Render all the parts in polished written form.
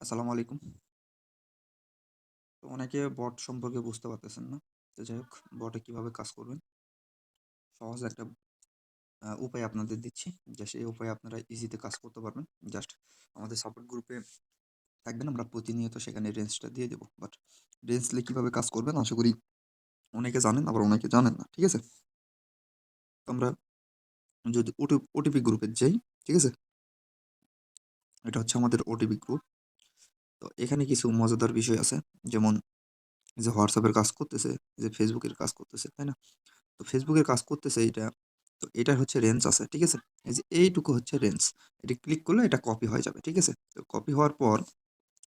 আসসালামু আলাইকুম। তো অনেকে বট সম্পর্কে বুঝতে পারতেছেন না। তো যাই হোক, বটে কিভাবে কাজ করবেন? সহজ একটা উপায় আপনাদের দিচ্ছি। সেই উপায়ে আপনারা ইজিতে কাজ করতে পারবেন। জাস্ট আমাদের সাপোর্ট গ্রুপে থাকবেন। আমরা প্রতিনিয়ত সেখানে রেঞ্জটা দিয়ে দেব। বাট রেঞ্জ দিলে কিভাবে কাজ করবেন আশা করি অনেকে জানেন, আবার অনেকে জানেন না। ঠিক আছে? তো আমরা যদি ওটিপি গ্রুপে যাই, ঠিক আছে? এটা হচ্ছে আমাদের ওটিপি গ্রুপ। তো এখানে কিছু মজাদার বিষয় আছে। যেমন এই যে WhatsApp এর কাজ করতেছে, এই যে Facebook এর কাজ করতেছে, তাই না? তো Facebook এর কাজ করতেছে এইটা। তো এটার হচ্ছে রেঞ্জ আছে। ঠিক আছে? এই যে এইটুকু হচ্ছে রেঞ্জ। এটা ক্লিক করলে এটা কপি হয়ে যাবে। ঠিক আছে? তো কপি হওয়ার পর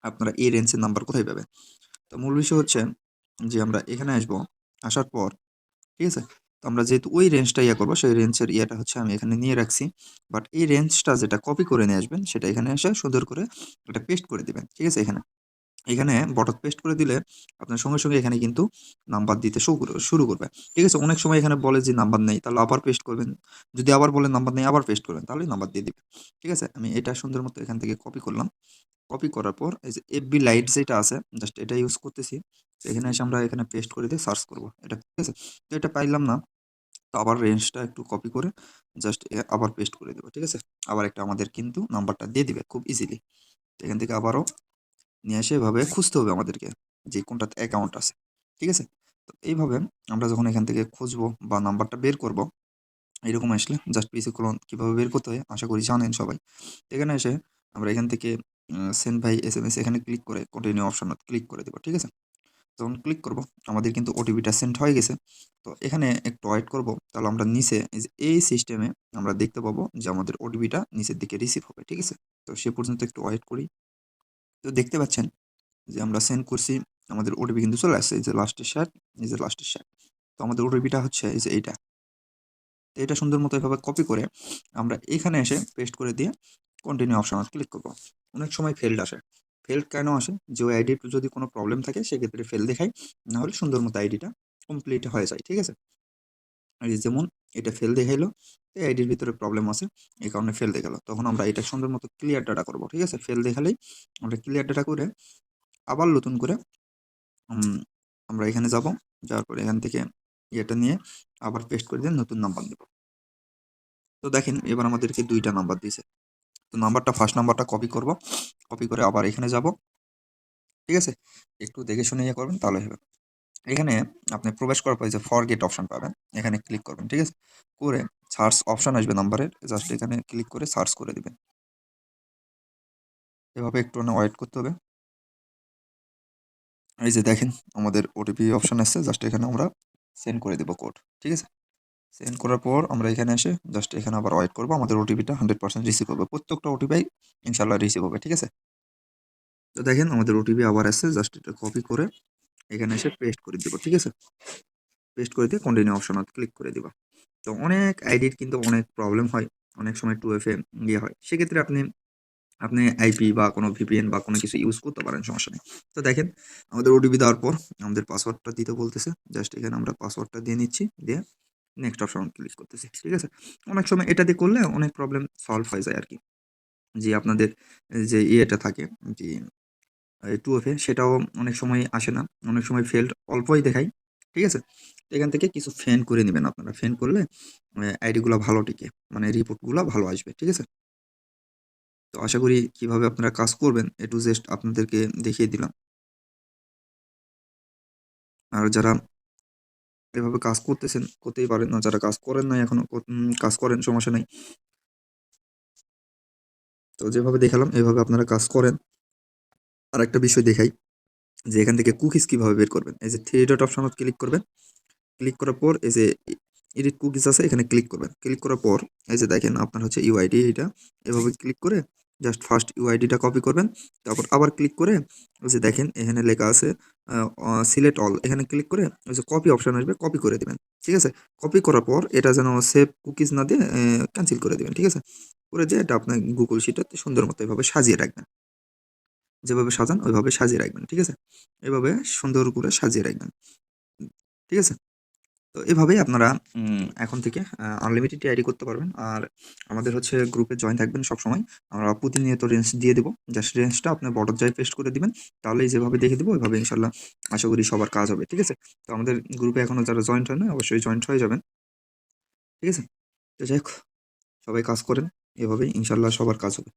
আপনারা এই রেঞ্জের নাম্বার কোথায় পাবেন? তো মূল বিষয় হচ্ছে যে আমরা এখানে আসবো। আসার পর ঠিক আছে? তো আমরা যেহেতু ওই রেঞ্জটা করব সেই রেঞ্জের হচ্ছে আমি এখানে নিয়ে রাখছি। বাট এই রেঞ্জটা যেটা কপি করে নিয়ে আসবেন সেটা এখানে এসে সুন্দর করে এটা পেস্ট করে দিবেন। ঠিক আছে? এখানে বটত পেস্ট করে দিলে আপনার সঙ্গে এখানে কিন্তু নাম্বার দিতে শুরু করবে। ঠিক আছে? অনেক সময় এখানে বলে যে নাম্বার নেই, তাহলে আবার পেস্ট করবেন। যদি আবার বলে নাম্বার নেই, আবার পেস্ট করবেন, তাহলেই নাম্বার দিয়ে দিবে। ঠিক আছে? আমি এটা সুন্দর মতো এখান থেকে কপি করলাম। কপি করার পর এই যে এফবি লাইট যেটা আছে জাস্ট এটা ইউজ করতেছি। তো এখানে এসে আমরা এখানে পেস্ট করে দিয়ে সার্চ করব। এটা ঠিক আছে? তো এটা পাইলাম না। তো আবার রেঞ্জটা একটু কপি করে জাস্ট আবার পেস্ট করে দেব। ঠিক আছে? আবার একটা আমাদের কিন্তু নাম্বারটা দিয়ে দিবে খুব ইজিলি। তো এখান থেকে আবারও নিয়ে এসে এভাবে খুঁজতে হবে আমাদেরকে যে কোনটাতে অ্যাকাউন্ট আছে। ঠিক আছে? তো এইভাবে আমরা যখন এখান থেকে খুঁজবো বা নাম্বারটা বের করব, এরকম আসলে জাস্ট পিসি খুলুন কিভাবে বের করতে হয় আশা করি জানেন সবাই। এখানে এসে আমরা এখান থেকে সেন্ড বাই এসএমএস এখানে ক্লিক করে কন্টিনিউ অপশনে ক্লিক করে দেব। ঠিক আছে? যখন ক্লিক করব আমাদের কিন্তু ওটিপিটা সেন্ড হয়ে গেছে। তো এখানে একটু ওয়েট করব। তাহলে আমরা নিচে এই যে এই সিস্টেমে আমরা দেখতে পাবো যে আমাদের ওটিপিটা নিচের দিকে রিসিভ হবে। ঠিক আছে? তো সে পর্যন্ত একটু ওয়েট করি। তো দেখতে পাচ্ছেন যে আমরা সেন্ড করছি, আমাদের ওটিপি কিন্তু চলে আসছে। এই যে লাস্টের ষাট, এই যে লাস্টের ষাট। তো আমাদের ওটিপিটা হচ্ছে এই যে এইটা। তো এটা সুন্দর মতো এভাবে কপি করে আমরা এখানে এসে পেস্ট করে দিয়ে কন্টিনিউ অপশনে ক্লিক করব। অনেক সময় ফেইলড আসে। ফেইলড কেন আসে? যে ওই আইডির যদি কোনো প্রবলেম থাকে সেক্ষেত্রে ফেল দেখায়। না হলে সুন্দর মতো আইডিটা কমপ্লিট হয়ে যায়। ঠিক আছে? এই যেমন এটা ফেল দেখাইলো, এই আইডির ভিতরে প্রবলেম আছে। এই কারণে ফেল দেখালো। তখন আমরা এটা সুন্দর মতো ক্লিয়ার ডাটা করব। ঠিক আছে? ফেল দেখালেই আমরা ক্লিয়ার ডাটা করে আবার নতুন করে উম আমরা এখানে যাব। যাওয়ার পরে এখান থেকে ইয়েটা নিয়ে আবার পেস্ট করে দিয়ে নতুন নাম্বার দেব। তো দেখেন এবার আমাদেরকে ২ টা নাম্বার দিছে। তো ফার্স্ট নাম্বারটা কপি করব। কপি করে আবার এখানে যাব। ঠিক আছে? একটু দেখে শুনে করবেন তাহলে হবে। এখানে আপনি প্রবেশ করার পর যে ফরগেট অপশন পাবেন। এখানে ক্লিক করবেন। ঠিক আছে? করে সার্চ অপশন আসবে নাম্বারের। জাস্ট এখানে ক্লিক করে সার্চ করে দিবেন। এভাবে একটু ওয়েট করতে হবে। এই যে দেখেন আমাদের ওটিপি অপশন আসছে। জাস্ট এখানে আমরা সেন্ড করে দেব কোড। ঠিক আছে? সেন্ড করার পর আমরা এখানে এসে জাস্ট এখানে আবার ওয়েট করব। আমাদের ওটিপিটা 100% রিসিভ হবে। প্রত্যেকটা ওটিপি ইনশাআল্লাহ রিসিভ হবে। ঠিক আছে? তো দেখেন আমাদের ওটিপি আবার আসছে। জাস্ট এটা কপি করে এখানে এসে পেস্ট করে দিব। ঠিক আছে? পেস্ট করে দিয়ে কন্টিনিউ অপশনে ক্লিক করে দিবা। তো অনেক আইডির কিন্তু অনেক প্রবলেম হয়। অনেক সময় 2FA হয়। সেক্ষেত্রে আপনি আইপি বা কোনো ভিপিএন বা কোনো কিছু ইউজ করতে পারেন, সমস্যা নেই। তো দেখেন আমাদের ওটিপি দেওয়ার পর আমাদের পাসওয়ার্ডটা দিতে বলতেছে। জাস্ট এখানে আমরা পাসওয়ার্ডটা দিয়ে নিচ্ছি। দিয়ে নেক্সট অপশন ক্লিক করতেছি। ঠিক আছে? অনেক সময় এটা দিয়ে করলে অনেক প্রবলেম সলভ হয়ে যায় আরকি। যে আপনাদের যে ইয়েটা থাকে যে 2FA সেটাও অনেক সময় আসে না। অনেক সময় ফেইলড অল্পই দেখায়। ঠিক আছে? তো এখান থেকে কিছু ফেন করে নিবেন আপনারা। ফেন করলে আইডি গুলা ভালো টিকে। মানে রিপোর্ট গুলা ভালো আসবে। ঠিক আছে? তো আশা করি কিভাবে আপনারা কাজ করবেন A to Z আপনাদেরকে দেখিয়ে দিলাম। আর যারা এভাবে কাজ করতেছেন, করতেই পারেন। আর যারা কাজ করেন নাই এখনো কাজ করেন, সমস্যা নাই। তো যেভাবে দেখালাম এভাবে আপনারা কাজ করেন। আরেকটা বিষয় দেখাই যে এখান থেকে কুকিজ কিভাবে বের করবেন। এই যে 3 ডট অপশনে ক্লিক করবেন। ক্লিক করার পর এই যে এডিট কুকিজ আছে এখানে ক্লিক করবেন। ক্লিক করার পর এই যে দেখেন আপনার হচ্ছে ইউআইডি এটা। এভাবে ক্লিক করে জাস্ট ফার্স্ট ইউআইডিটা কপি করবেন। তারপর আবার ক্লিক করে ওই যে দেখেন এখানে লেখা আছে আ অ সিলেক্ট অল এখানে ক্লিক করে ওই যে কপি অপশন আসবে কপি করে দিবেন। ঠিক আছে? কপি করার পর এটা যেন সেভ কুকিজ না দিয়ে ক্যানসেল করে দিবেন। ঠিক আছে? করে দিয়ে এটা আপনার Google শিটটাতে সুন্দর মতো এভাবে সাজিয়ে রাখবেন। যেভাবে সাজান ওইভাবে সাজিয়ে রাখবেন। ঠিক আছে? এভাবে সুন্দর করে সাজিয়ে রাখবেন। ঠিক আছে? তো এভাবেই আপনারা এখন থেকে আনলিমিটেড আইডি করতে পারবেন। আর আমাদের হচ্ছে গ্রুপে জয়েন থাকবেন সবসময়। আমরা প্রতিনিয়ত রেঞ্জ দিয়ে দেবো। জাস্ট রেঞ্জটা আপনার বর্ডার জায়গায় পেস্ট করে দিবেন। তাহলেই যেভাবে দেখে দেবো ওইভাবে ইনশাল্লাহ আশা করি সবার কাজ হবে। ঠিক আছে? তো আমাদের গ্রুপে এখনো যারা জয়েন্ট হয় নাই অবশ্যই জয়েন্ট হয়ে যাবেন। ঠিক আছে? তো যাই হোক সবাই কাজ করেন। এভাবেই ইনশাল্লাহ সবার কাজ হবে।